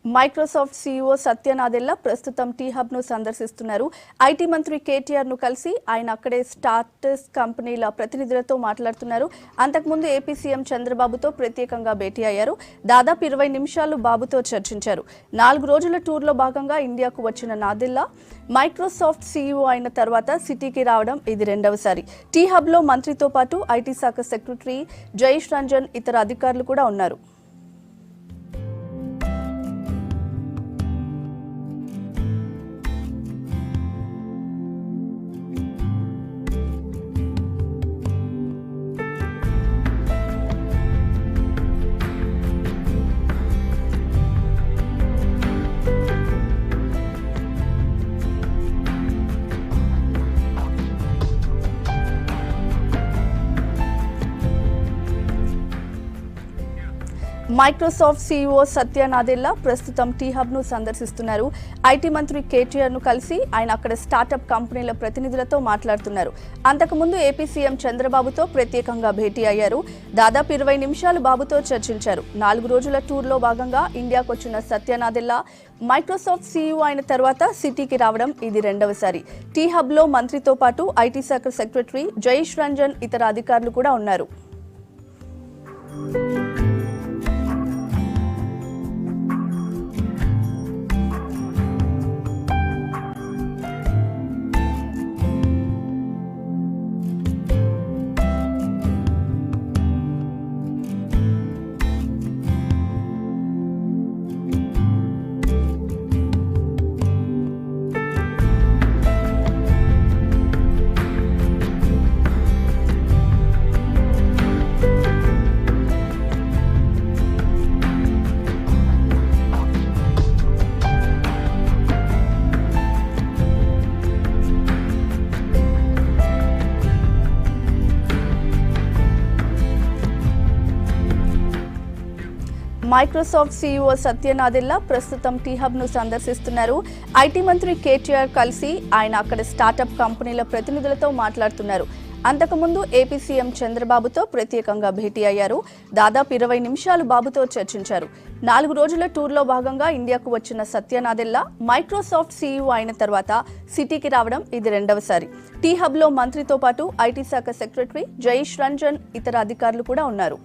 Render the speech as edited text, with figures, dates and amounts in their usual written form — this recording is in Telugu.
మైక్రోసాఫ్ట్ సీఈఓ సత్య నాదెళ్ల ప్రస్తుతం టీ హబ్ ను సందర్శిస్తున్నారు. ఐటీ మంత్రి కేటీఆర్ ను కలిసి ఆయన అక్కడే స్టార్టప్స్ కంపెనీల ప్రతినిధులతో మాట్లాడుతున్నారు. అంతకుముందు ఏపీ సీఎం చంద్రబాబుతో ప్రత్యేకంగా భేటీ అయ్యారు. దాదాపు 20 నిమిషాలు బాబుతో చర్చించారు. 4 రోజుల టూర్లో భాగంగా ఇండియాకు వచ్చిన నాదెళ్ల మైక్రోసాఫ్ట్ సీఈఓ అయిన తర్వాత సిటీకి రావడం ఇది రెండవసారి. టీ హబ్ లో మంత్రితో పాటు ఐటీ శాఖ సెక్రటరీ జయేష్ రంజన్ ఇతర అధికారులు కూడా ఉన్నారు. మైక్రోసాఫ్ట్ సీఈఓ సత్య నాదెళ్ల ప్రస్తుతం టీ హబ్ ను సందర్శిస్తున్నారు. ఐటీ మంత్రి కేటీఆర్ ను కలిసి ఆయన అక్కడ స్టార్టప్ కంపెనీల ప్రతినిధులతో మాట్లాడుతున్నారు. అంతకుముందు ఏపీ సీఎం చంద్రబాబుతో ప్రత్యేకంగా భేటీ అయ్యారు. దాదాపు 20 నిమిషాలు బాబుతో చర్చించారు. 4 రోజుల టూర్లో భాగంగా ఇండియాకు వచ్చిన సత్య నాదెళ్ల మైక్రోసాఫ్ట్ సీఈఓ అయిన తర్వాత సిటీకి రావడం ఇది రెండవసారి. టీ హబ్ లో మంత్రితో పాటు ఐటీ శాఖ సెక్రటరీ జయేష్ రంజన్ ఇతర అధికారులు కూడా ఉన్నారు. మైక్రోసాఫ్ట్ సీఈఓ సత్య నాదెళ్ల ప్రస్తుతం టీ హబ్ ను సందర్శిస్తున్నారు. ఐటీ మంత్రి కేటీఆర్ కలిసి ఆయన అక్కడ స్టార్టప్ కంపెనీల ప్రతినిధులతో మాట్లాడుతున్నారు. అంతకుముందు ఏపీ సీఎం చంద్రబాబుతో ప్రత్యేకంగా భేటీ అయ్యారు. దాదాపు 20 నిమిషాలు బాబుతో చర్చించారు. 4 రోజుల టూర్లో భాగంగా ఇండియాకు వచ్చిన సత్య నాదెళ్ల మైక్రోసాఫ్ట్ సీఈఓ అయిన తర్వాత సిటీకి రావడం ఇది రెండవసారి. టీ హబ్ లో మంత్రితో పాటు ఐటీ శాఖ సెక్రటరీ జయేష్ రంజన్ ఇతర అధికారులు కూడా ఉన్నారు.